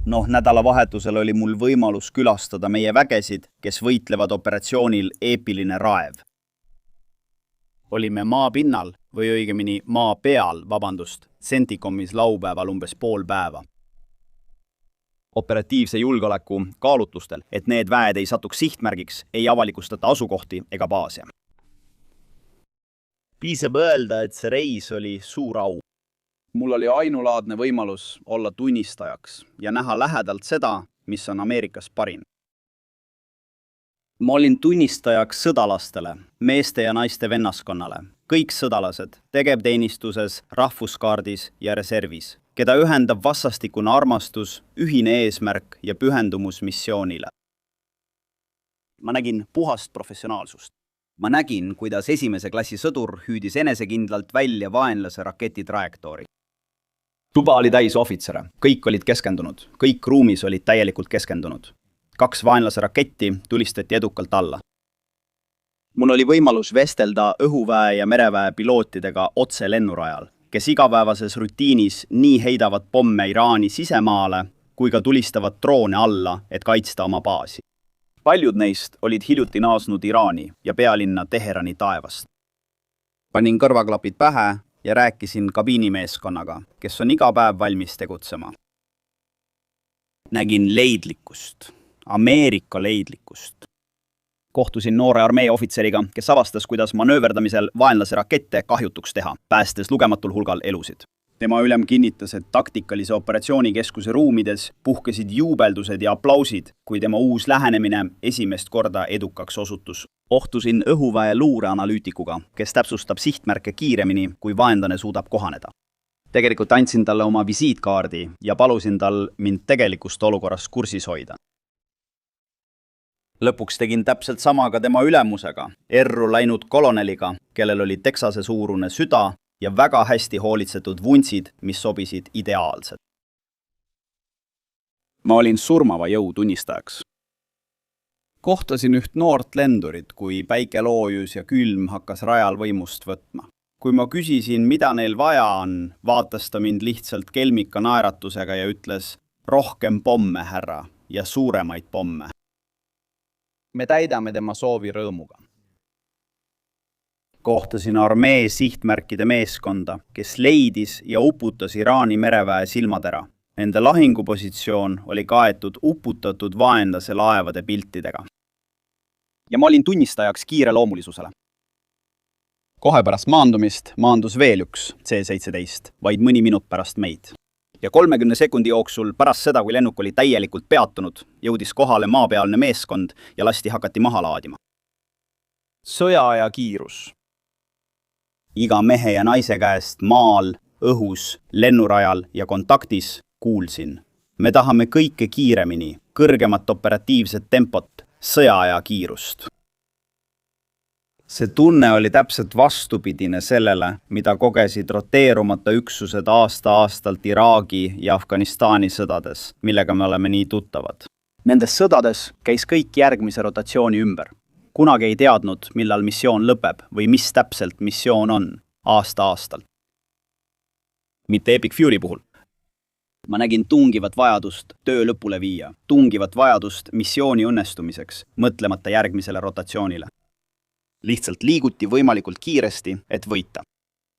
Nädalavahetusel oli mul võimalus külastada meie vägesid, kes võitlevad operatsioonil Eepiline raev. Olime maapinnal või õigemini maa peal, Centicomis laupäeval umbes pool päeva. Operatiivse julgeoleku kaalutlustel, et need väed ei satuks sihtmärgiks, ei avalikustata asukohti ega baase. Piisab öelda, et see reis oli suur au. Mul oli ainulaadne võimalus olla tunnistajaks ja näha lähedalt seda, mis on Ameerikas parim. Ma olin tunnistajaks sõdalastele, meeste ja naiste vennaskonnale, kõik sõdalased, tegevteenistuses, rahvuskaardis ja reservis, keda ühendab vastastikune armastus, ühine eesmärk ja pühendumus missioonile. Ma nägin puhast professionaalsust. Ma nägin, kuidas esimese klassi sõdur hüüdis enesekindlalt välja vaenlase raketi trajektoori. Tuba oli täis ohvitsere, kõik olid keskendunud, kõik ruumis olid täielikult keskendunud. 2 vaenlase raketti tulistati edukalt alla. Mul oli võimalus vestelda õhuväe ja mereväe pilootidega otse lennurajal, kes igapäevases rutiinis nii heidavad pomme Iraani sisemaale, kui ka tulistavad droone alla, et kaitsta oma baasi. Paljud neist olid hiljuti naasnud Iraani ja pealinna Teherani taevast. Panin kõrvaklapid pähe ja rääkisin kabiinimeeskonnaga, kes on iga päev valmis tegutsema. Nägin leidlikkust, Ameerika leidlikkust. Kohtusin noore armee ohvitseriga, kes avastas, kuidas manööverdamisel vaenlase rakette kahjutuks teha, päästes lugematul hulgal elusid. Tema ülem kinnitas, et taktikalise operatsioonikeskuse ruumides puhkesid juubeldused ja aplausid, kui tema uus lähenemine esimest korda edukaks osutus. Kohtusin õhuväe luureanalüütikuga, kes täpsustab sihtmärke kiiremini, kui vaenlane suudab kohaneda. Tegelikult andsin talle oma visiitkaardi ja palusin tal mind tegelikust olukorrast kursis hoida. Lõpuks tegin täpselt sama ka tema ülemusega, erru läinud koloneliga, kellel oli Texase suurune süda ja väga hästi hoolitsetud vuntsid, mis sobisid ideaalselt. Ma olin surmava jõu tunnistajaks. Kohtasin üht noort lendurit, kui päike loojus ja külm hakkas rajal võimust võtma. Kui ma küsisin, mida neil vaja on, vaatas ta mind lihtsalt kelmika naeratusega ja ütles, rohkem pomme, härra, ja suuremaid pomme. Me täidame tema soovi rõõmuga. Kohtasin armee sihtmärkide meeskonda, kes leidis ja uputas Iraani mereväe silmatera. Nende lahingupositsioon oli kaetud uputatud vaenlase laevade piltidega. Ja ma olin tunnistajaks kiireloomulisusele. Kohe pärast maandumist maandus veel üks C-17, vaid mõni minut pärast meid. Ja 30 sekundi jooksul pärast seda, kui lennuk oli täielikult peatunud, jõudis kohale maapealne meeskond ja lasti hakati maha laadima. Sõjaaja kiirus. Iga mehe ja naise käest maal, õhus, lennurajal ja kontaktis kuulsin. Me tahame kõike kiiremini, kõrgemat operatiivset tempot, sõjaaja kiirust. See tunne oli täpselt vastupidine sellele, mida kogesid roteerumata üksused aasta-aastalt Iraagi ja Afganistani sõdades, millega me oleme nii tuttavad. Nendes sõdades käis kõik järgmise rotatsiooni ümber. Kunagi ei teadnud, millal missioon lõpeb või mis täpselt missioon on aasta-aastalt. Mitte Epic Fury puhul. Ma nägin tungivat vajadust töö lõpule viia, tungivat vajadust missiooni õnnestumiseks, mõtlemata järgmisele rotatsioonile. Lihtsalt liiguti võimalikult kiiresti, et võita.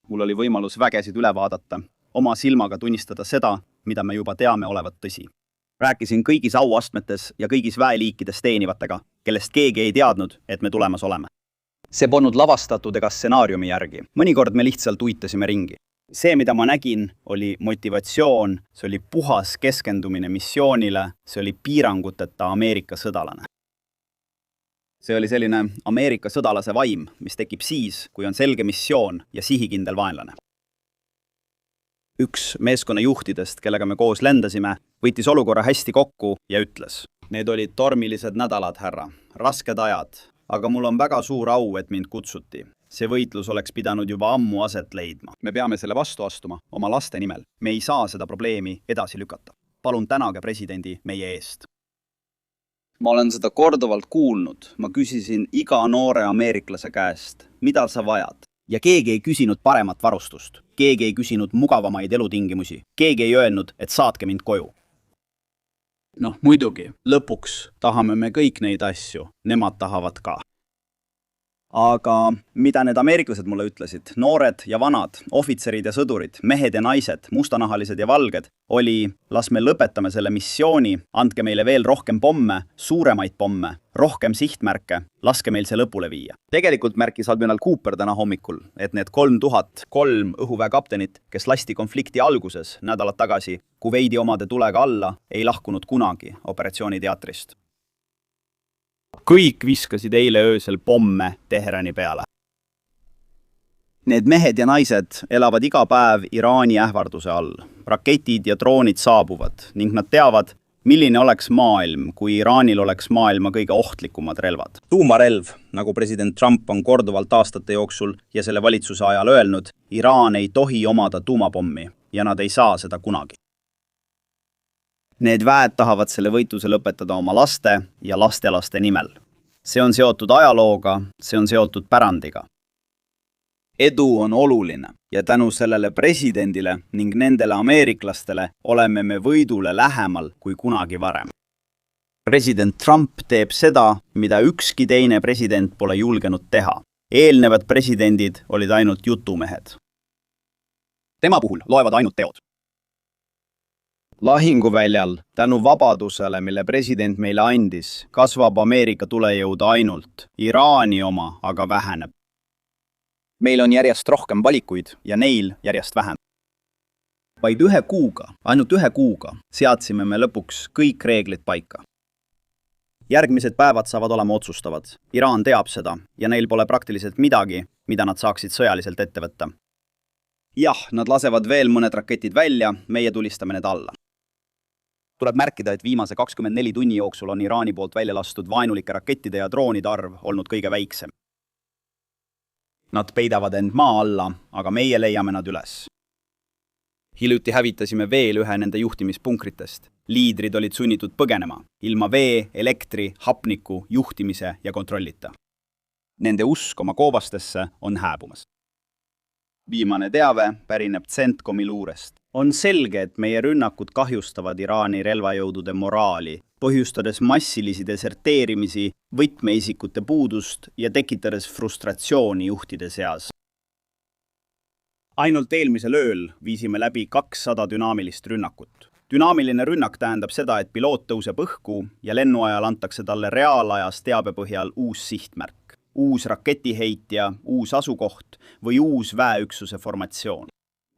Mul oli võimalus vägesid üle vaadata, oma silmaga tunnistada seda, mida me juba teame olevat tõsi. Rääkisin kõigis auastmetes ja kõigis väeliikides teenivatega, kellest keegi ei teadnud, et me tulemas oleme. See polnud lavastatud ega stsenaariumi järgi. Mõnikord me lihtsalt uitasime ringi. See, mida ma nägin, oli motivatsioon, see oli puhas keskendumine missioonile, see oli piiranguteta Ameerika sõdalane. See oli selline Ameerika sõdalase vaim, mis tekib siis, kui on selge missioon ja sihikindel vaenlane. Üks meeskonna juhtidest, kellega me koos lendasime, võttis olukorra hästi kokku ja ütles, need olid tormilised nädalad, härra, rasked ajad, aga mul on väga suur au, et mind kutsuti. See võitlus oleks pidanud juba ammu aset leidma. Me peame selle vastu astuma oma laste nimel. Me ei saa seda probleemi edasi lükata. Palun tänage presidendi meie eest. Ma olen seda korduvalt kuulnud. Ma küsisin iga noore ameeriklase käest, mida sa vajad. Ja keegi ei küsinud paremat varustust. Keegi ei küsinud mugavamaid elutingimusi. Keegi ei öelnud, et saatke mind koju. Noh, muidugi, lõpuks tahame me kõik neid asju, nemad tahavad ka. Aga mida need ameeriklased mulle ütlesid, noored ja vanad, ohvitserid ja sõdurid, mehed ja naised, mustanahalised ja valged, oli, las me lõpetame selle missiooni, andke meile veel rohkem pomme, suuremaid pomme, rohkem sihtmärke, laske meil see lõpule viia. Tegelikult märkis admiral Cooper täna hommikul, et need 3003 õhuväe kaptenit, kes lasti konflikti alguses nädalad tagasi Kuveidi omade tulega alla, ei lahkunud kunagi operatsiooniteatrist. Kõik viskasid eile öösel pomme Teherani peale. Need mehed ja naised elavad iga päev Iraani ähvarduse all. Raketid ja droonid saabuvad ning nad teavad, milline oleks maailm, kui Iraanil oleks maailma kõige ohtlikumad relvad. Tuumarelv, nagu president Trump on korduvalt aastate jooksul ja selle valitsuse ajal öelnud, Iraan ei tohi omada tuumapommi ja nad ei saa seda kunagi. Need väed tahavad selle võitluse lõpetada oma laste ja lastelaste nimel. See on seotud ajalooga, see on seotud pärandiga. Edu on oluline ja tänu sellele presidendile ning nendele ameeriklastele oleme me võidule lähemal kui kunagi varem. President Trump teeb seda, mida ükski teine president pole julgenud teha. Eelnevad presidendid olid ainult jutumehed. Tema puhul loevad ainult teod. Lahinguväljal, tänu vabadusele, mille president meile andis, kasvab Ameerika tulejõud ainult, Iraani oma aga väheneb. Meil on järjest rohkem valikuid ja neil järjest vähem. Vaid ainult ühe kuuga seadsime me lõpuks kõik reeglid paika. Järgmised päevad saavad olema otsustavad. Iraan teab seda ja neil pole praktiliselt midagi, mida nad saaksid sõjaliselt ette võtta. Jah, nad lasevad veel mõned raketid välja, meie tulistame need alla. Tuleb märkida, et viimase 24 tunni jooksul on Iraani poolt välja lastud vaenulike rakettide ja droonide arv olnud kõige väiksem. Nad peidavad end maa alla, aga meie leiame nad üles. Hiljuti hävitasime veel ühe nende juhtimispunkritest. Liidrid olid sunnitud põgenema, ilma vee, elektri, hapniku, juhtimise ja kontrollita. Nende usk oma koobastesse on hääbumas. Viimane teave pärineb CENTCOMi luurest. On selge, et meie rünnakud kahjustavad Iraani relvajõudude moraali, põhjustades massilisi deserteerimisi, võtmeisikute puudust ja tekitades frustratsiooni juhtide seas. Ainult eelmisel ööl viisime läbi 200 dünaamilist rünnakut. Dünaamiline rünnak tähendab seda, et piloot tõuseb õhku ja lennuajal antakse talle reaalajas teabe põhjal uus sihtmärk. Uus raketiheitja, uus asukoht või uus väeüksuse formatsioon.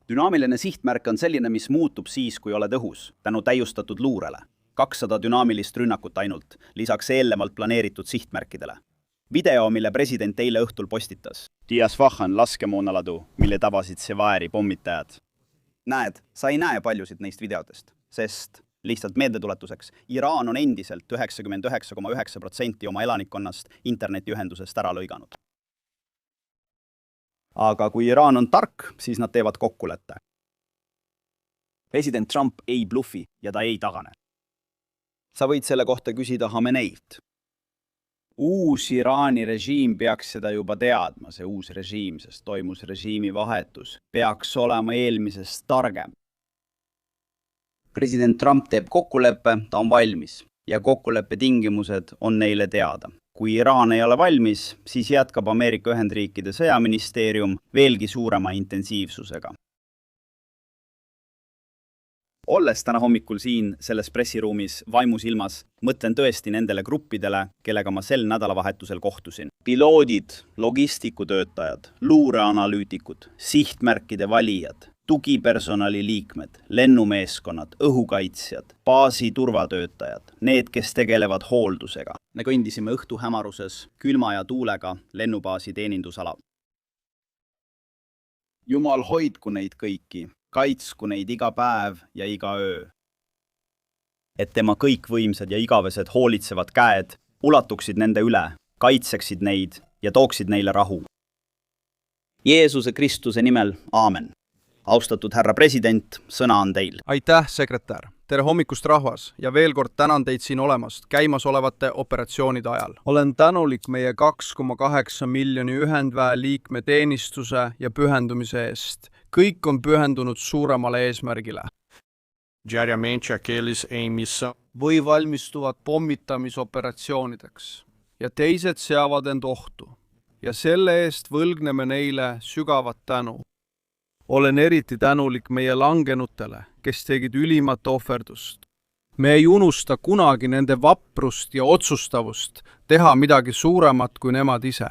Dünaamiline sihtmärk on selline, mis muutub siis, kui oled õhus, tänu täiustatud luurele. 200 dünaamilist rünnakut ainult, lisaks eelnevalt planeeritud sihtmärkidele. Video, mille president eile õhtul postitas. Diasvahan laskemoonaladu, mille tabasid Sevaeri pommitajad. Näed, sa ei näe paljusid neist videotest, sest lihtsalt meeldetuletuseks, Iraan on endiselt 99,9% oma elanikkonnast internetiühendusest ära lõiganud. Aga kui Iraan on tark, siis nad teevad kokkuleppe. President Trump ei bluffi ja ta ei tagane. Sa võid selle kohta küsida Hameneilt. Uus Iraani režiim peaks seda juba teadma, see uus režiim, sest toimus režiimi vahetus, peaks olema eelmisest targem. President Trump teeb kokkuleppe, ta on valmis ja kokkuleppe tingimused on neile teada. Kui Iraan ei ole valmis, siis jätkab Ameerika Ühendriikide sõjaministeerium veelgi suurema intensiivsusega. Olles täna hommikul siin selles pressiruumis vaimusilmas, mõtlen tõesti nendele gruppidele, kellega ma sel nädalavahetusel kohtusin. Piloodid, logistikutöötajad, luureanalüütikud, sihtmärkide valijad, tugipersonali liikmed, lennumeeskonnad, õhukaitsjad, baasi turvatöötajad, need, kes tegelevad hooldusega. Me kõndisime õhtu hämaruses, külma ja tuulega lennubaasi teenindusala. Jumal hoidku neid kõiki, kaitsku neid iga päev ja iga öö. Et tema kõikvõimsad ja igavesed hoolitsevad käed ulatuksid nende üle, kaitseksid neid ja tooksid neile rahu. Jeesuse Kristuse nimel, aamen. Austatud härra president, sõna on teil. Aitäh, sekretär. Tere hommikust, rahvas, ja veel kord tänan teid siin olemast käimasolevate operatsioonide ajal. Olen tänulik meie 2,8 miljoni ühendväe liikme teenistuse ja pühendumise eest. Kõik on pühendunud suuremale eesmärgile. diariamente aqueles em missão. või valmistuvad pommitamisoperatsioonideks ja teised seavad end ohtu ja selle eest võlgneme neile sügavat tänu. Olen eriti tänulik meie langenutele, kes tegid ülimat ohverdust. Me ei unusta kunagi nende vaprust ja otsustavust teha midagi suuremat kui nemad ise.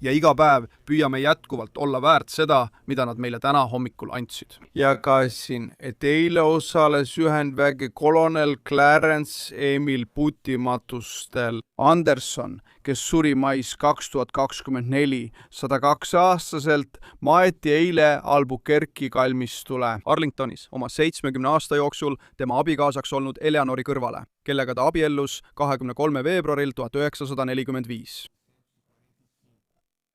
Ja iga päev püüame jätkuvalt olla väärt seda, mida nad meile täna hommikul andsid. Jagasin, et eile osales Ühendvägi kolonel Clarence Emil Putimatustel Anderson, kes suri mais 2024 102-aastaselt, maeti eile Albuquerque kalmistule Arlingtonis oma 70 aasta jooksul tema abikaasaks olnud Eleanori kõrvale, kellega ta abiellus 23. veebruaril 1945.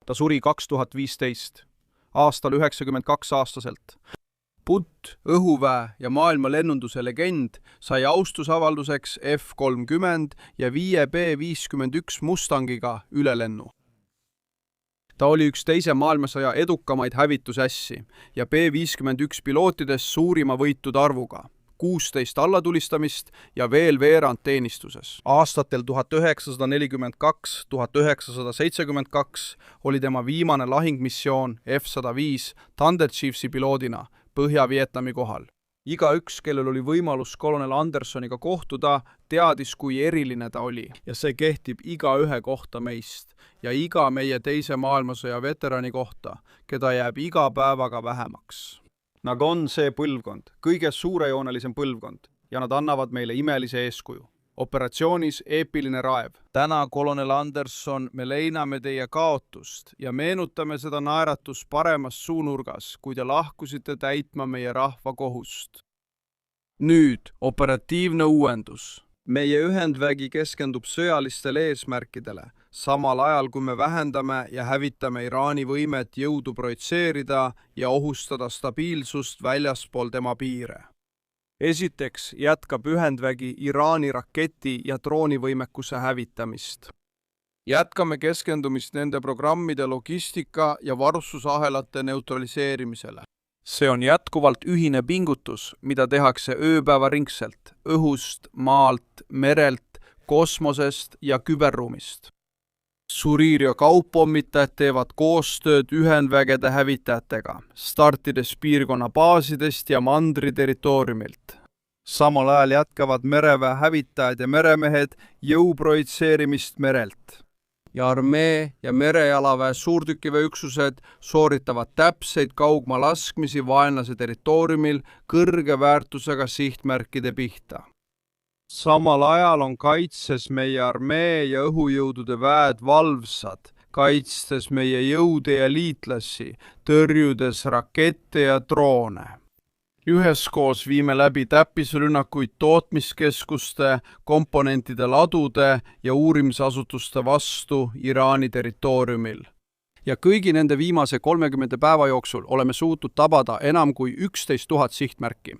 Ta suri 2015, aastal 92 aastaselt. Putt, õhuväe ja maailma lennunduse legend sai austusavalduseks F-30 ja 5 B-51 Mustangiga ülelennu. Ta oli üks teise maailmasõja edukamaid hävitusässi ja B-51 pilootidest suurima võitud arvuga. 16 allatulistamist ja veel veerand teenistuses. Aastatel 1942-1972 oli tema viimane lahingmissioon F-105 Thunder Chiefsi piloodina Põhja-Vietnami kohal. Igaüks, kellel oli võimalus kolonel Andersoniga kohtuda, teadis, kui eriline ta oli. Ja see kehtib igaühe kohta meist ja iga meie teise maailmasõja veterani kohta, keda jääb iga päevaga vähemaks. Nad on see põlvkond, kõige suurejoonelisem põlvkond ja nad annavad meile imelise eeskuju. Operatsioonis eepiline raev. Täna, kolonel Anderson, me leiname teie kaotust ja meenutame seda naeratus paremas suunurgas, kui te lahkusite täitma meie rahva kohust. Nüüd operatiivne uuendus. Meie Ühendvägi keskendub sõjalistele eesmärkidele, samal ajal kui me vähendame ja hävitame Iraani võimet jõudu projitseerida ja ohustada stabiilsust väljaspool tema piire. Esiteks jätkab Ühendvägi Iraani raketi- ja droonivõimekuse hävitamist. Jätkame keskendumist nende programmide logistika ja varustusahelate neutraliseerimisele. See on jätkuvalt ühine pingutus, mida tehakse ööpäevaringselt, õhust, maalt, merelt, kosmosest ja küberruumist. Suriir ja kauppommitajad teevad koostööd Ühendvägede hävitajatega, startides piirkonna baasidest ja mandri territooriumilt. Samal ajal jätkavad mereväe hävitajad ja meremehed jõuprojitseerimist merelt. Ja armee ja merejalaväe suurtükiväeüksused sooritavad täpseid kaugmaa laskmisi vaenlase territooriumil kõrge väärtusega sihtmärkide pihta. Samal ajal on kaitses meie armee ja õhujõudude väed valvsad, kaitstes meie jõude ja liitlasi, tõrjudes rakette ja droone. Üheskoos viime läbi täppisrünnakuid tootmiskeskuste, komponentide ladude ja uurimisasutuste vastu Iraani territooriumil. Ja kõigi nende viimase 30 päeva jooksul oleme suutnud tabada enam kui 11 000 sihtmärki.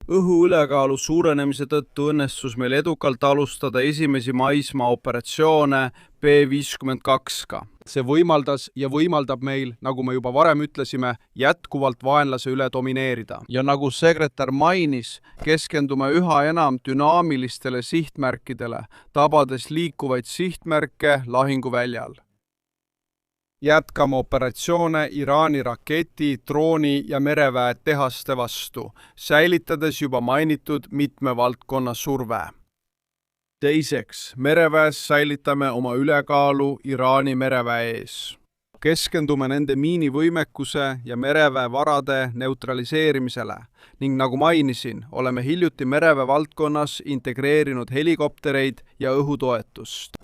Õhuülekaalu suurenemise tõttu õnnestus meil edukalt alustada esimesi maismaa operatsioone B-52-ga. See võimaldas ja võimaldab meil, nagu me juba varem ütlesime, jätkuvalt vaenlase üle domineerida. Ja nagu sekretär mainis, keskendume üha enam dünaamilistele sihtmärkidele, tabades liikuvaid sihtmärke lahinguväljal. Jätkame operatsioone Iraani raketi, drooni ja mereväe tehaste vastu, säilitades juba mainitud mitme valdkonna surve. Teiseks, mereväes säilitame oma ülekaalu Iraani mereväe ees. Keskendume nende miinivõimekuse ja mereväe varade neutraliseerimisele ning nagu mainisin, oleme hiljuti mereväe valdkonnas integreerinud helikoptereid ja õhutoetust.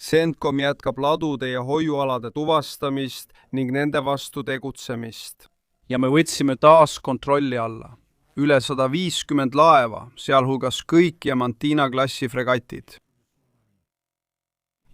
CENTCOM jätkab ladude ja hoiualade tuvastamist ning nende vastu tegutsemist. Ja me võtsime taas kontrolli alla. Üle 150 laeva, sealhulgas kõik Diamantina-klassi fregatid.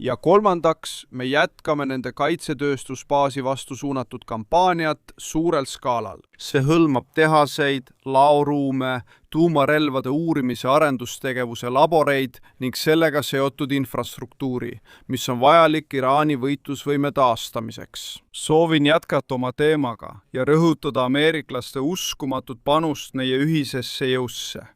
Ja kolmandaks, me jätkame nende kaitsetööstusbaasi vastu suunatud kampaaniat suurel skaalal. See hõlmab tehaseid, laoruume, tuumarelvade uurimise arendustegevuse laboreid ning sellega seotud infrastruktuuri, mis on vajalik Iraani võitlusvõime taastamiseks. Soovin jätkata oma teemaga ja rõhutada ameeriklaste uskumatut panust neie ühisesse jõusse.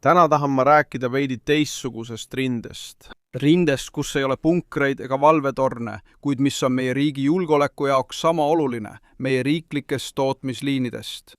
täna tahan ma rääkida veidi teistsugusest rindest. Rindest, kus ei ole punkreid ega valvetorne, kuid mis on meie riigi julgeoleku jaoks sama oluline, meie riiklikest tootmisliinidest.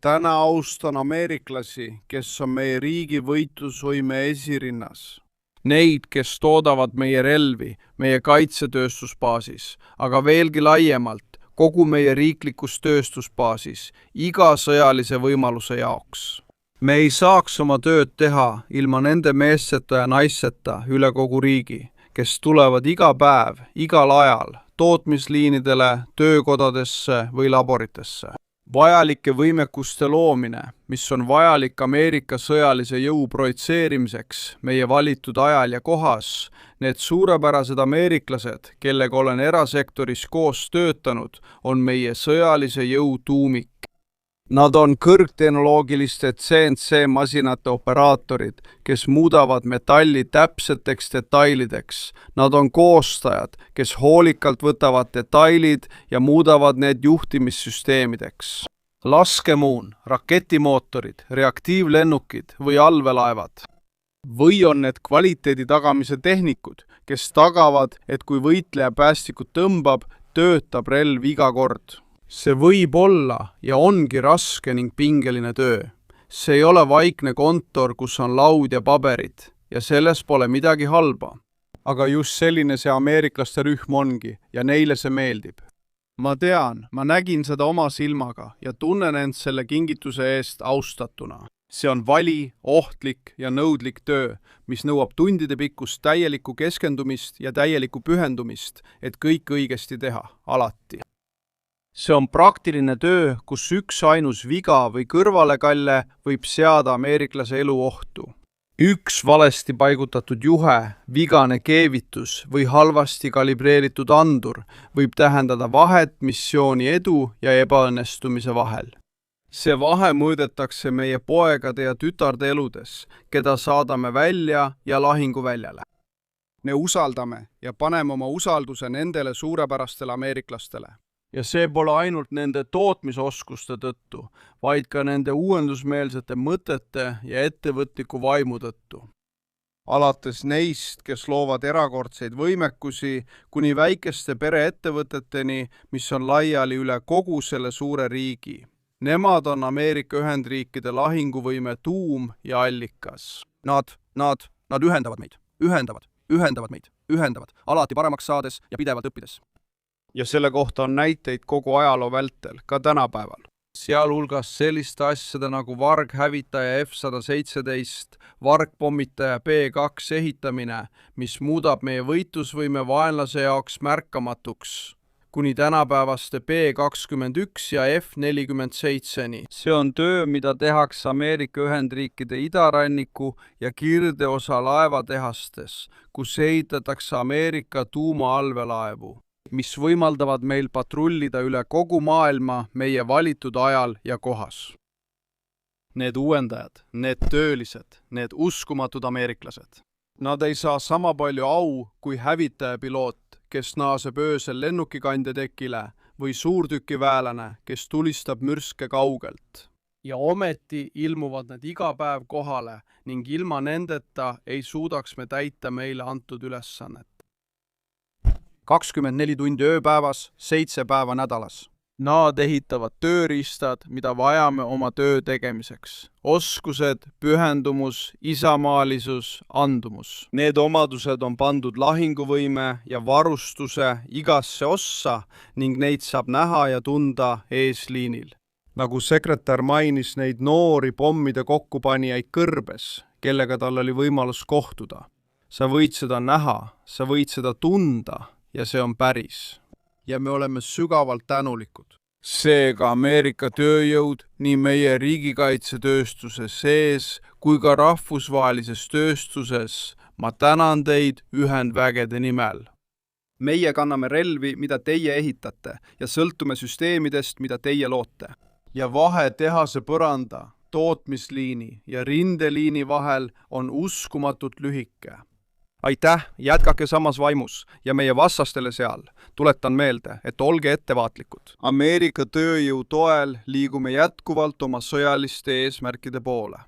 Täna austan ameeriklasi, kes on meie riigi võitlusvõime esirinnas. Neid, kes toodavad meie relvi, meie kaitsetööstusbaasis, aga veelgi laiemalt kogu meie riiklikus tööstusbaasis, iga sõjalise võimaluse jaoks. Me ei saaks oma tööd teha ilma nende meesteta ja naisseta üle kogu riigi, kes tulevad iga päev, igal ajal, tootmisliinidele, töökodadesse või laboritesse. Vajalike võimekuste loomine, mis on vajalik Ameerika sõjalise jõu projitseerimiseks meie valitud ajal ja kohas, need suurepärased ameeriklased, kellega olen erasektoris koos töötanud, on meie sõjalise jõu tuumik. Nad on kõrgtehnoloogiliste CNC-masinate operaatorid, kes muudavad metalli täpseteks detailideks. Nad on koostajad, kes hoolikalt võtavad detailid ja muudavad need juhtimissüsteemideks. Laskemuun, raketimootorid, reaktiivlennukid või allveelaevad. Või on need kvaliteedi tagamise tehnikud, kes tagavad, et kui võitleja päästikut tõmbab, töötab relv iga kord. See võib olla ja ongi raske ning pingeline töö. See ei ole vaikne kontor, kus on laud ja paberid ja selles pole midagi halba. Aga just selline see ameeriklaste rühm ongi ja neile see meeldib. Ma tean, ma nägin seda oma silmaga ja tunnen end selle kingituse eest austatuna. See on vali, ohtlik ja nõudlik töö, mis nõuab tundide pikkust täielikku keskendumist ja täielikku pühendumist, et kõik õigesti teha, alati. See on praktiline töö, kus üks ainus viga või kõrvalekalle võib seada ameeriklase elu ohtu. Üks valesti paigutatud juhe, vigane keevitus või halvasti kalibreeritud andur võib tähendada vahet missiooni edu ja ebaõnnestumise vahel. See vahe mõõdetakse meie poegade ja tütarde eludes, keda saadame välja ja lahinguväljale. Me usaldame ja paneme oma usalduse nendele suurepärastele ameeriklastele. Ja see pole ainult nende tootmisoskuste tõttu, vaid ka nende uuendusmeelsete mõtete ja ettevõtliku vaimu tõttu. Alates neist, kes loovad erakordseid võimekusi, kuni väikeste pereettevõteteni, mis on laiali üle kogu selle suure riigi. Nemad on Ameerika Ühendriikide lahinguvõime tuum ja allikas. Nad ühendavad meid, ühendavad, alati paremaks saades ja pidevalt õppides. Ja selle kohta on näiteid kogu ajaloo vältel, ka tänapäeval. Sealhulgas selliste asjade nagu varghävitaja F-117, vargpommitaja B-2 ehitamine, mis muudab meie võitlusvõime vaenlase jaoks märkamatuks, kuni tänapäevaste B-21 ja F-47-ni. See on töö, mida tehakse Ameerika Ühendriikide idaranniku ja kirdeosa laevatehastes, kus ehitatakse Ameerika tuumaallveelaevu, mis võimaldavad meil patrullida üle kogu maailma meie valitud ajal ja kohas. Need uuendajad, need töölised, need uskumatud ameeriklased. Nad ei saa sama palju au kui hävitajapiloot, kes naaseb öösel lennukikandja tekile või suurtükiväelane, kes tulistab mürske kaugelt. Ja ometi ilmuvad need iga päev kohale ning ilma nendeta ei suudaks me täita meile antud ülesannet. 24 tundi ööpäevas, 7 päeva nädalas. Nad ehitavad tööriistad, mida vajame oma töö tegemiseks. Oskused, pühendumus, isamaalisus, andumus. Need omadused on pandud lahinguvõime ja varustuse igasse ossa ning neid saab näha ja tunda eesliinil. Nagu sekretär mainis neid noori pommide kokkupanijaid Kõrbes, kellega tal oli võimalus kohtuda. Sa võid seda näha, sa võid seda tunda ja see on päris. Ja me oleme sügavalt tänulikud. Seega Ameerika tööjõud nii meie riigikaitsetööstuse sees kui ka rahvusvahelises tööstuses, ma tänan teid ühendvägede nimel. Meie kanname relvi, mida teie ehitate ja sõltume süsteemidest, mida teie loote. Ja vahe tehase põranda, tootmisliini ja rindeliini vahel on uskumatult lühike. Aitäh, jätkake samas vaimus ja meie vastastele seal. Tuletan meelde, et olge ettevaatlikud. Ameerika tööjõu toel liigume jätkuvalt oma sõjaliste eesmärkide poole.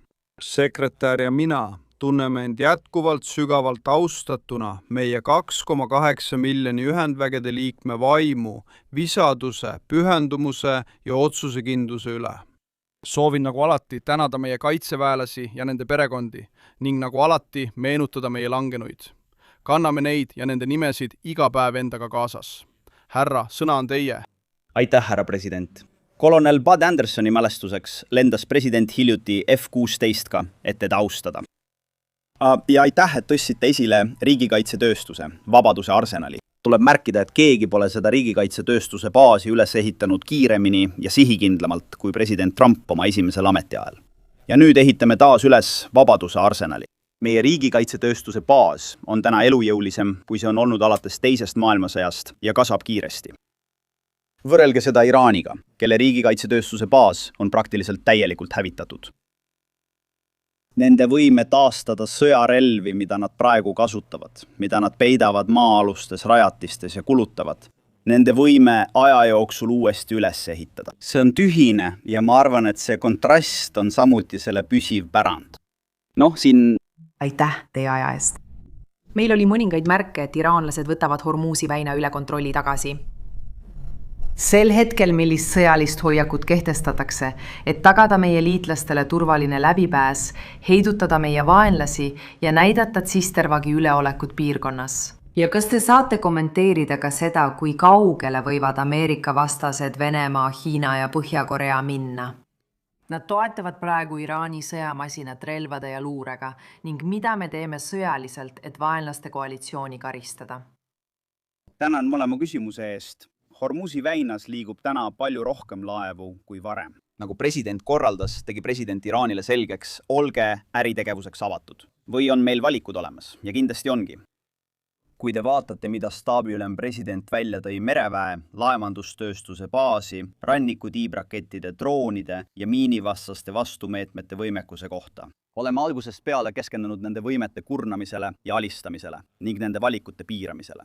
sekretär ja mina tunneme end jätkuvalt sügavalt austatuna meie 2,8 miljoni ühendvägede liikme vaimu, visaduse, pühendumuse ja otsusekindluse üle. Soovin nagu alati tänada meie kaitseväelasi ja nende perekondi ning nagu alati meenutada meie langenuid. Kanname neid ja nende nimesid iga päev endaga kaasas. Härra, sõna on teie. Aitäh, härra president. Kolonel Bud Andersoni mälestuseks lendas president hiljuti F-16-ga, et teda austada. Ja aitäh, et tõstsite esile riigikaitsetööstuse, Vabaduse arsenali. Tuleb märkida, et keegi pole seda riigikaitsetööstuse baasi üles ehitanud kiiremini ja sihikindlamalt kui president Trump oma esimesel ametiajal. Ja nüüd ehitame taas üles Vabaduse arsenali. Meie riigikaitsetööstuse baas on täna elujõulisem, kui see on olnud alates teisest maailmasõjast ja kasvab kiiresti. Võrrelge seda Iraaniga, kelle riigikaitsetööstuse baas on praktiliselt täielikult hävitatud. Nende võime taastada sõjarelvi, mida nad praegu kasutavad, mida nad peidavad maa-alustes rajatistes ja kulutavad. Nende võime aja jooksul uuesti üles ehitada. See on tühine ja ma arvan, et see kontrast on samuti selle püsiv pärand. Siin... Aitäh teie aja eest. Meil oli mõningaid märke, et iraanlased võtavad Hormuzi väina üle kontrolli tagasi. Sel hetkel, millist sõjalist hoiakut kehtestatakse, et tagada meie liitlastele turvaline läbipääs, heidutada meie vaenlasi ja näidata tsistervagi üleolekut piirkonnas. Ja kas te saate kommenteerida ka seda, kui kaugele võivad Ameerika vastased Venemaa, Hiina ja Põhja-Korea minna? Nad toetavad praegu Iraani sõjamasinat relvade ja luurega ning mida me teeme sõjaliselt, et vaenlaste koalitsiooni karistada? Tänan mõlema küsimuse eest. Hormuzi väinas liigub täna palju rohkem laevu kui varem. Nagu president korraldas, tegi president Iraanile selgeks, olge äritegevuseks avatud. Või on meil valikud olemas? Ja kindlasti ongi. Kui te vaatate, mida staabiülem president välja tõi mereväe, laevandustööstuse baasi, rannikudiibrakettide, droonide ja miinivastaste vastumeetmete võimekuse kohta. Oleme algusest peale keskendunud nende võimete kurnamisele ja alistamisele ning nende valikute piiramisele.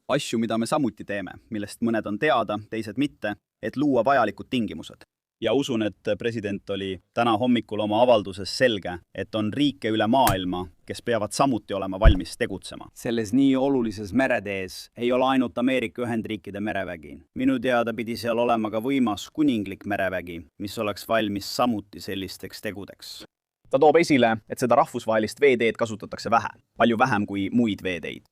Asju, mida me samuti teeme, millest mõned on teada, teised mitte, et luua vajalikud tingimused. Ja usun, et president oli täna hommikul oma avalduses selge, et on riike üle maailma, kes peavad samuti olema valmis tegutsema. Selles nii olulises meretees ei ole ainult Ameerika Ühendriikide merevägi. Minu teada pidi seal olema ka võimas kuninglik merevägi, mis oleks valmis samuti sellisteks tegudeks. Ta toob esile, et seda rahvusvahelist veeteed kasutatakse vähe, palju vähem kui muid veeteid.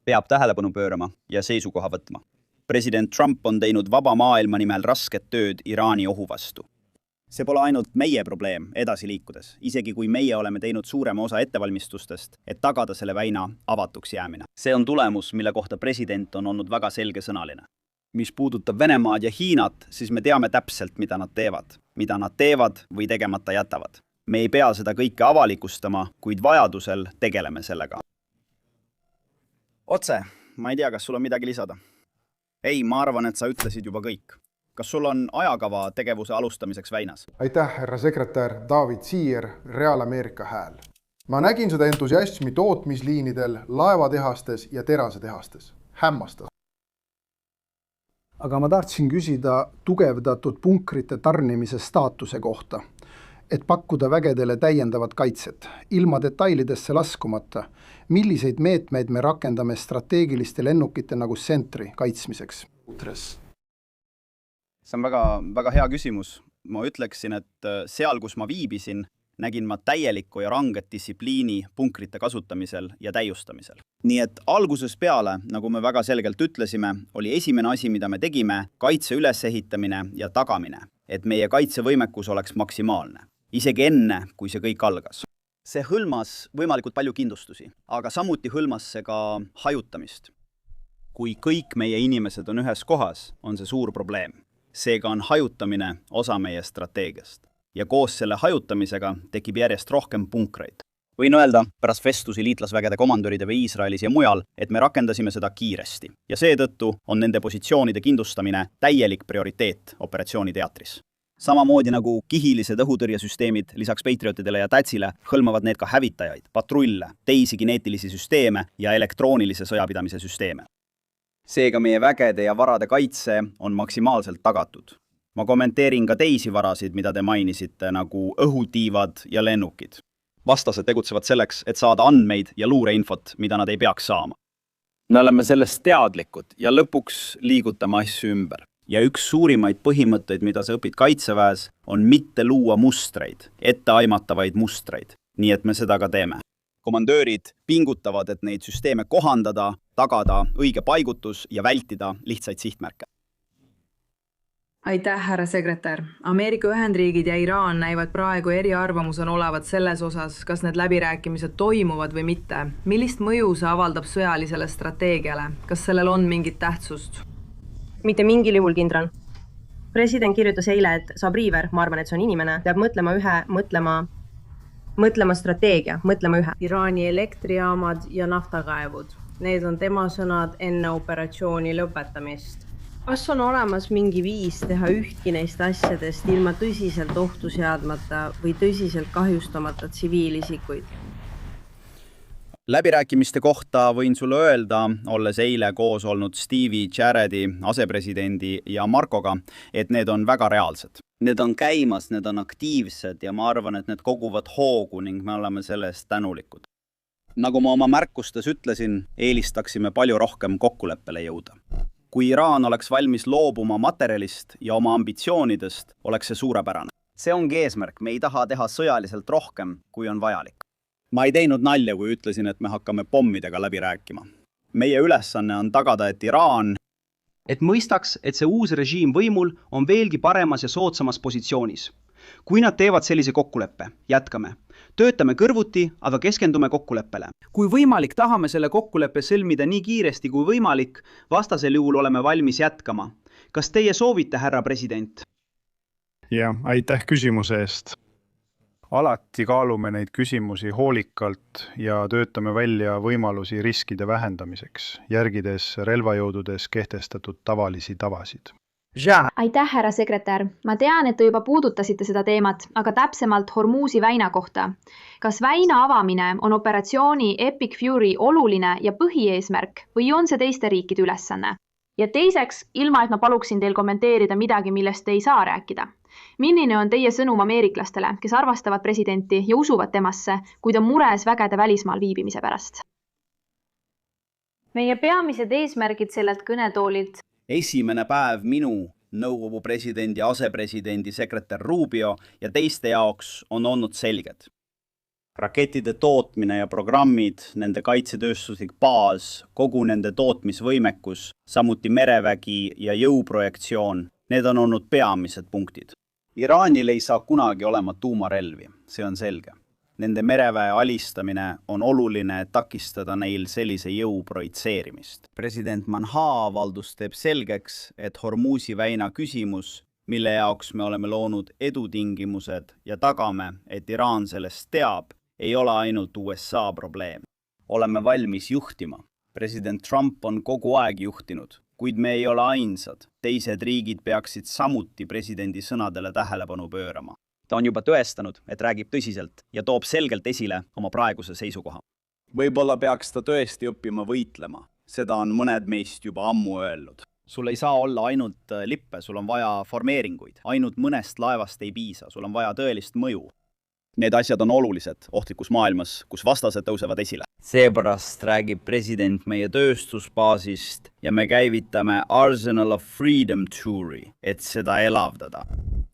Peab tähelepanu pöörama ja seisukoha võtma. President Trump on teinud vaba maailma nimel rasket tööd Iraani ohu vastu. See pole ainult meie probleem edasi liikudes, isegi kui meie oleme teinud suurema osa ettevalmistustest, et tagada selle väina avatuks jäämine. See on tulemus, mille kohta president on olnud väga selgesõnaline. Mis puudutab Venemaad ja Hiinat, siis me teame täpselt, mida nad teevad või tegemata jätavad. Me ei pea seda kõike avalikustama, kuid vajadusel tegeleme sellega. Otse, ma ei tea, kas sul on midagi lisada. Ei, ma arvan, et sa ütlesid juba kõik. Kas sul on ajakava tegevuse alustamiseks väinas? Aitäh, härra sekretär David Siier, Real Ameerika hääl. Ma nägin seda entusiasmi tootmisliinidel, laevatehastes ja terasetehastes. Hämmastas. Aga ma tahtsin küsida tugevdatud punkrite tarnimise staatuse kohta, et pakkuda vägedele täiendavat kaitset. Ilma detailidesse laskumata, milliseid meetmeid me rakendame strateegiliste lennukite nagu Sentry kaitsmiseks? See on väga hea küsimus. Ma ütleksin, et seal, kus ma viibisin, nägin ma täielikku ja ranget distsipliini punkrite kasutamisel ja täiustamisel. Nii et alguses peale, nagu me väga selgelt ütlesime, oli esimene asi, mida me tegime, kaitse ülesehitamine ja tagamine, et meie kaitsevõimekus oleks maksimaalne. Isegi enne, kui see kõik algas. See hõlmas võimalikult palju kindlustusi, aga samuti hõlmas see ka hajutamist. Kui kõik meie inimesed on ühes kohas, on see suur probleem. Seega on hajutamine osa meie strateegiast. Ja koos selle hajutamisega tekib järjest rohkem punkreid. Võin öelda, pärast vestlusi liitlasvägede komandöride või Iisraelis ja mujal, et me rakendasime seda kiiresti. Ja seetõttu on nende positsioonide kindlustamine täielik prioriteet operatsiooniteatris. Samamoodi nagu kihilised õhutõrjesüsteemid lisaks Patriotidele ja Tätsile hõlmavad need ka hävitajaid, patrulle, teisi kineetilisi süsteeme ja elektroonilise sõjapidamise süsteeme. Seega meie vägede ja varade kaitse on maksimaalselt tagatud. Ma kommenteerin ka teisi varasid, mida te mainisite, nagu õhutiivad ja lennukid. Vastased tegutsevad selleks, et saada andmeid ja luureinfot, mida nad ei peaks saama. Me oleme sellest teadlikud ja lõpuks liigutame asju ümber. Ja üks suurimaid põhimõtteid, mida sa õpid kaitseväes, on mitte luua mustreid, etteaimatavaid mustreid. Nii et me seda ka teeme. Komandöörid pingutavad, et neid süsteeme kohandada, tagada õige paigutus ja vältida lihtsaid sihtmärke. Aitäh, härra sekretär. Ameerika Ühendriigid ja Iraan näivad praegu eriarvamusel olevat selles osas, kas need läbirääkimised toimuvad või mitte. Millist mõju see avaldab sõjalisele strateegiale? Kas sellel on mingit tähtsust? Mitte mingil juhul, kindral. President kirjutas eile, et Saab Riiver, ma arvan, et see on inimene, peab mõtlema strateegia, mõtlema ühe. Iraani elektrijaamad ja naftakaevud. Need on tema sõnad enne operatsiooni lõpetamist. Kas on olemas mingi viis teha ühtki neist asjadest ilma tõsiselt ohtu seadmata või tõsiselt kahjustamata tsiviilisikuid? Läbirääkimiste kohta võin sulle öelda, olles eile koos olnud Stevie Jaredi, asepresidendi ja Markoga, et need on väga reaalsed. Need on käimas, need on aktiivsed ja ma arvan, et need koguvad hoogu ning me oleme selle eest tänulikud. Nagu ma oma märkustes ütlesin, eelistaksime palju rohkem kokkuleppele jõuda. Kui Iraan oleks valmis loobuma materjalist ja oma ambitsioonidest, oleks see suurepärane. See ongi eesmärk, me ei taha teha sõjaliselt rohkem, kui on vajalik. Ma ei teinud nalja, kui ütlesin, et me hakkame pommidega läbi rääkima. Meie ülesanne on tagada, et Iraan et mõistaks, et see uus režiim võimul on veelgi paremas ja soodsamas positsioonis. Kui nad teevad sellise kokkuleppe, jätkame. Töötame kõrvuti, aga keskendume kokkuleppele. Kui võimalik, tahame selle kokkuleppe sõlmida nii kiiresti kui võimalik, vastasel juhul oleme valmis jätkama. Kas teie soovite, härra president? Ja, aitäh küsimuse eest. Alati kaalume neid küsimusi hoolikalt ja töötame välja võimalusi riskide vähendamiseks, järgides relvajõududes kehtestatud tavalisi tavasid. Aitäh, härra sekretär. Ma tean, et te juba puudutasite seda teemat, aga täpsemalt Hormuzi väina kohta. Kas väina avamine on operatsiooni Epic Fury oluline ja põhieesmärk või on see teiste riikide ülesanne? Ja teiseks, ilma et ma paluksin teil kommenteerida midagi, millest te ei saa rääkida. Milline on teie sõnum ameeriklastele, kes arvastavad presidenti ja usuvad temasse, kui ta mures vägede välismaal viibimise pärast? Meie peamised eesmärgid sellelt kõnetoolilt. Esimene päev minu, nõukogu presidendi, asepresidendi, sekretär Rubio ja teiste jaoks on olnud selged. Raketide tootmine ja programmid, nende kaitsetööstuslik baas, kogu nende tootmisvõimekus, samuti merevägi ja jõuprojektsioon, need on olnud peamised punktid. Iraanil ei saa kunagi olema tuumarelvi, see on selge. Nende mereväe alistamine on oluline, et takistada neil sellise jõu projitseerimist. President Manha avaldus teeb selgeks, et Hormuzi väina küsimus, mille jaoks me oleme loonud edutingimused ja tagame, et Iraan sellest teab, ei ole ainult USA probleem. Oleme valmis juhtima. President Trump on kogu aeg juhtinud, kuid me ei ole ainsad. Teised riigid peaksid samuti presidendi sõnadele tähelepanu pöörama. Ta on juba tõestanud, et räägib tõsiselt ja toob selgelt esile oma praeguse seisukoha. Võib-olla peaks ta tõesti õppima võitlema. Seda on mõned meist juba ammu öelnud. Sul ei saa olla ainult lippe, sul on vaja formeeringuid. Ainult mõnest laevast ei piisa, sul on vaja tõelist mõju. Need asjad on olulised ohtlikus maailmas, kus vastased tõusevad esile. Seepärast räägib president meie tööstusbaasist ja me käivitame Arsenal of Freedom Touri, et seda elavdada.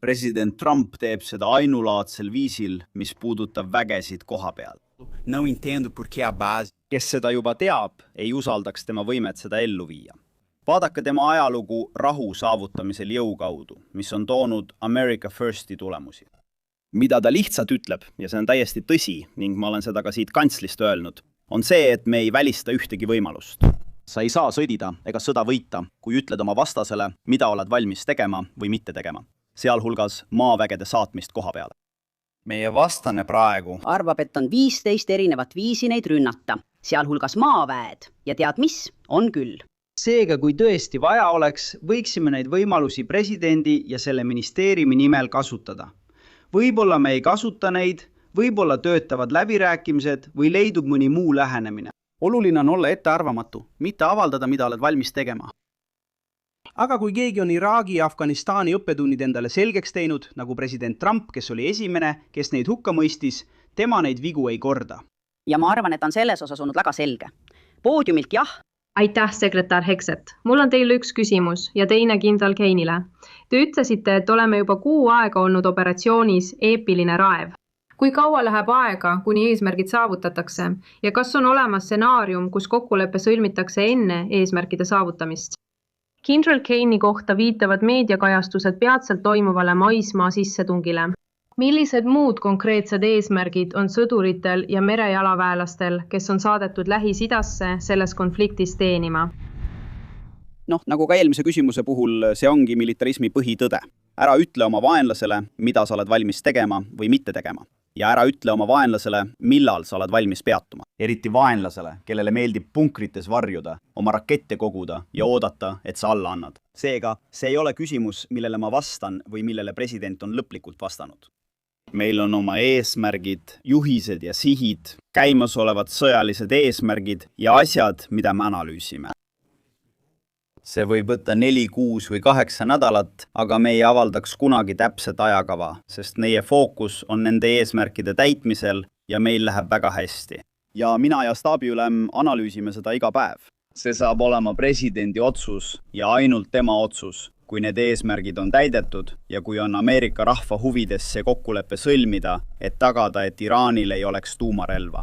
President Trump teeb seda ainulaadsel viisil, mis puudutab vägesid koha peal. No entiendo por qué a base. Kes seda juba teab, ei usaldaks tema võimet seda ellu viia. Vaadake tema ajalugu rahu saavutamisel jõu kaudu, mis on toonud America Firsti tulemusi. Mida ta lihtsalt ütleb, ja see on täiesti tõsi, ning ma olen seda ka siit kantslist öelnud, on see, et me ei välista ühtegi võimalust. Sa ei saa sõdida ega sõda võita, kui ütled oma vastasele, mida oled valmis tegema või mitte tegema, sealhulgas maavägede saatmist koha peale. Meie vastane praegu arvab, et on 15 erinevat viisi neid rünnata, sealhulgas maaväed, ja tead mis, on küll. Seega, kui tõesti vaja oleks, võiksime neid võimalusi presidendi ja selle ministeeriumi nimel kasutada. Võib-olla me ei kasuta neid, võib-olla töötavad läbirääkimised või leidub mõni muu lähenemine. Oluline on olla ettearvamatu, mitte avaldada, mida oled valmis tegema. aga kui keegi on Iraagi ja Afganistani õppetunnid endale selgeks teinud, nagu president Trump, kes oli esimene, kes neid hukka mõistis, tema neid vigu ei korda. Ja ma arvan, et on selles osas olnud väga selge. Poodiumilt jah. Aitäh, sekretär Hekset. Mul on teile üks küsimus ja teine kindral Keinile. Te ütlesite, et oleme juba 6 aega olnud operatsioonis Eepiline raev. Kui kaua läheb aega, kuni eesmärgid saavutatakse ja kas on olemas stsenaarium, kus kokkulepe sõlmitakse enne eesmärkide saavutamist? Kindral Keini kohta viitavad meediakajastused peatselt toimuvale maismaa sissetungile. Millised muud konkreetsed eesmärgid on sõduritel ja merejalaväelastel, kes on saadetud Lähis-Idasse selles konfliktis teenima? Nagu ka eelmise küsimuse puhul, see ongi militarismi põhitõde. Ära ütle oma vaenlasele, mida sa oled valmis tegema või mitte tegema. Ja ära ütle oma vaenlasele, millal sa oled valmis peatuma. Eriti vaenlasele, kellele meeldib punkrites varjuda, oma rakette koguda ja oodata, et sa alla annad. Seega, see ei ole küsimus, millele ma vastan või millele president on lõplikult vastanud. Meil on oma eesmärgid, juhised ja sihid, käimasolevad sõjalised eesmärgid ja asjad, mida me analüüsime. See võib võtta 4, 6 või 8 nädalat, aga me ei avaldaks kunagi täpset ajakava, sest meie fookus on nende eesmärkide täitmisel ja meil läheb väga hästi. Ja mina ja staabiülem analüüsime seda iga päev. See saab olema presidendi otsus ja ainult tema otsus, kui need eesmärgid on täidetud ja kui on Ameerika rahva huvides see kokkuleppe sõlmida, et tagada, et Iraanil ei oleks tuumarelva.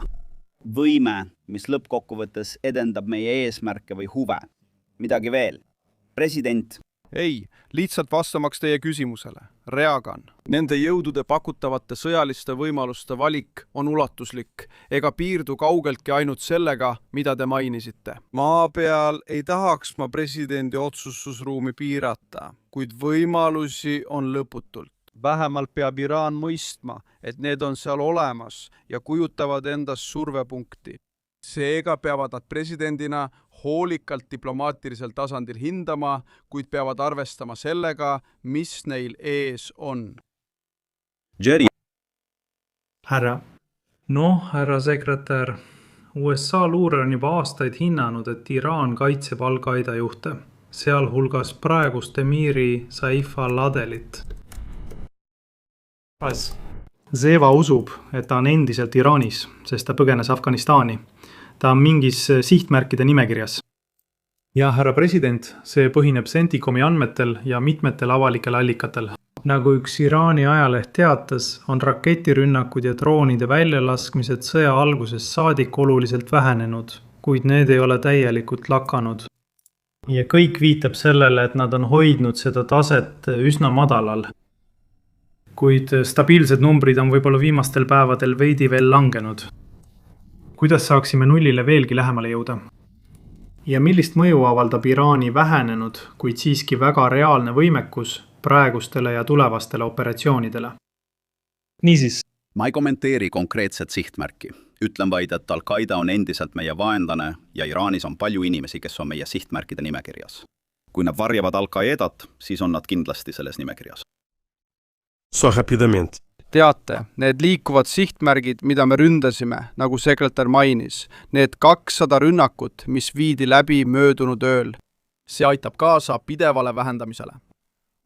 Võime, mis lõppkokkuvõttes edendab meie eesmärke või huve. Midagi veel. President. Ei, lihtsalt vastamaks teie küsimusele. Reagan. Nende jõudude pakutavate sõjaliste võimaluste valik on ulatuslik, ega piirdu kaugeltki ainult sellega, mida te mainisite. Maa peal ei tahaks ma presidendi otsustusruumi piirata, kuid võimalusi on lõputult. Vähemalt peab Iraan mõistma, et need on seal olemas ja kujutavad endast survepunkti. Seega peavad nad presidendina hoolikalt diplomaatilisel tasandil hindama, kuid peavad arvestama sellega, mis neil ees on. Jerry. Härra sekretär, USA luure on juba aastaid hinnanud, et Iraan kaitseb Al-Qaeda juhte, sealhulgas praegust emiiri Saif al-Adelit. Zeva usub, et ta on endiselt Iraanis, sest ta põgenes Afganistani. Ta on mingis sihtmärkide nimekirjas. Ja härra president, see põhineb Centicomi andmetel ja mitmetel avalikel allikatel. Nagu üks Iraani ajaleht teatas, on raketirünnakud ja droonide väljalaskmised sõja algusest saadik oluliselt vähenenud, kuid need ei ole täielikult lakanud. Ja kõik viitab sellele, et nad on hoidnud seda taset üsna madalal. Kuid stabiilsed numbrid on võib-olla viimastel päevadel veidi veel langenud. Kuidas saaksime nullile veelgi lähemale jõuda? Ja millist mõju avaldab Iraani vähenenud, kuid siiski väga reaalne võimekus praegustele ja tulevastele operatsioonidele? Niisiis. Ma ei kommenteeri konkreetset sihtmärki. Ütlen vaid, et Al-Qaeda on endiselt meie vaenlane ja Iraanis on palju inimesi, kes on meie sihtmärkide nimekirjas. Kui nad varjavad Al-Qaedat, siis on nad kindlasti selles nimekirjas. Teate, need liikuvad sihtmärgid, mida me ründasime, nagu sekretär mainis, need 200 rünnakut, mis viidi läbi möödunud ööl. See aitab kaasa pidevale vähendamisele.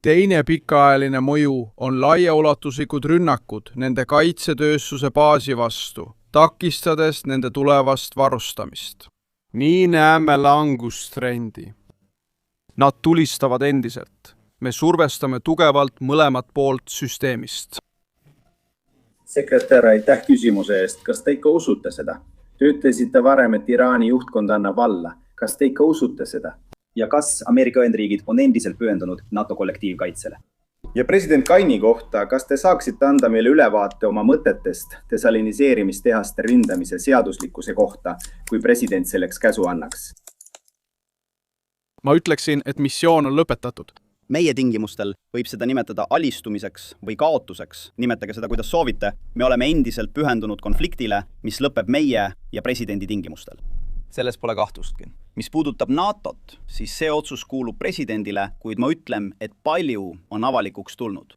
Teine pikaajaline mõju on laiaulatuslikud rünnakud nende kaitsetööstuse baasi vastu, takistades nende tulevast varustamist. Nii näeme langustrendi. Nad tulistavad endiselt. Me survestame tugevalt mõlemat poolt süsteemist. Sekretär, aitäh küsimuse eest. Kas te ikka usute seda? Te ütlesite varem, et Iraani juhtkond annab alla. Kas te ikka usute seda? Ja kas Ameerika Ühendriigid on endiselt pühendunud NATO kollektiivkaitsele? Ja president Kaini kohta, kas te saaksite anda meile ülevaate oma mõtetest desaliniseerimistehaste ründamise seaduslikkuse kohta, kui president selleks käsu annaks? Ma ütleksin, et missioon on lõpetatud. Meie tingimustel võib seda nimetada alistumiseks või kaotuseks, nimetage seda, kuidas soovite. Me oleme endiselt pühendunud konfliktile, mis lõpeb meie ja presidendi tingimustel. Selles pole kahtlustki. Mis puudutab NATOt, siis see otsus kuulub presidendile, kuid ma ütlen, et palju on avalikuks tulnud.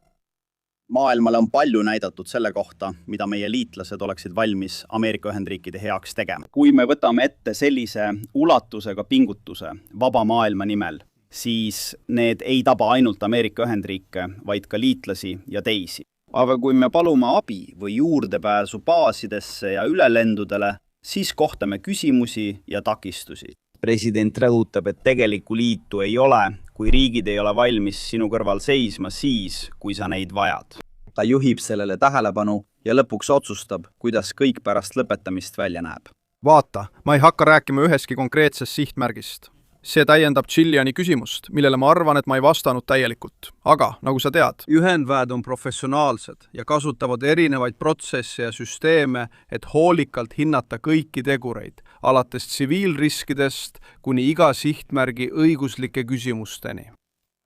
Maailmale on palju näidatud selle kohta, mida meie liitlased oleksid valmis Ameerika Ühendriikide heaks tegema. Kui me võtame ette sellise ulatusega pingutuse vaba maailma nimel, siis need ei taba ainult Ameerika Ühendriike, vaid ka liitlasi ja teisi. Aga kui me palume abi või juurdepääsu baasidesse ja ülelendudele, siis kohtame küsimusi ja takistusi. President rõhutab, et tegelikku liitu ei ole, kui riigid ei ole valmis sinu kõrval seisma siis, kui sa neid vajad. Ta juhib sellele tähelepanu ja lõpuks otsustab, kuidas kõik pärast lõpetamist välja näeb. Vaata, ma ei hakka rääkima üheski konkreetsest sihtmärgist. See täiendab Chiliani küsimust, millele ma arvan, et ma ei vastanud täielikult. Aga, nagu sa tead, ühendväed on professionaalsed ja kasutavad erinevaid protsesse ja süsteeme, et hoolikalt hinnata kõiki tegureid, alates tsiviilriskidest kuni iga sihtmärgi õiguslike küsimusteni.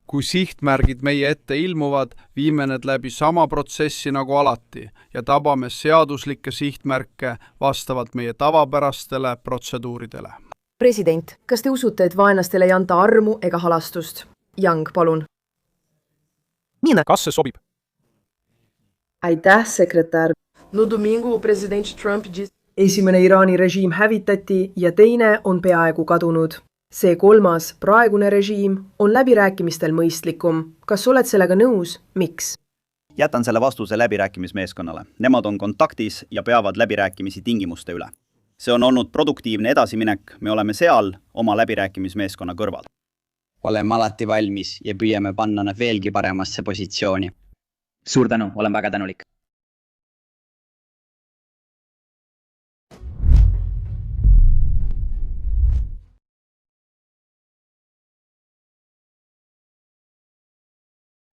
Kui sihtmärgid meie ette ilmuvad, viime need läbi sama protsessi nagu alati ja tabame seaduslikke sihtmärke vastavalt meie tavapärastele protseduuridele. President, kas te usute, et vaenlastele ei anta armu ega halastust? Young, palun. Mina. Kas see sobib? Aitäh, sekretär. No domingo president Trump Esimene Iraani režiim hävitati ja teine on peaaegu kadunud. See kolmas, praegune režiim, on läbirääkimistel mõistlikum. Kas oled sellega nõus? Miks? Jätan selle vastuse läbirääkimismeeskonnale. Nemad on kontaktis ja peavad läbirääkimisi tingimuste üle. See on olnud produktiivne edasiminek, me oleme seal oma läbirääkimismeeskonna kõrval. Oleme alati valmis ja püüame panna nad veelgi paremasse positsiooni. Suur tänu, olen väga tänulik.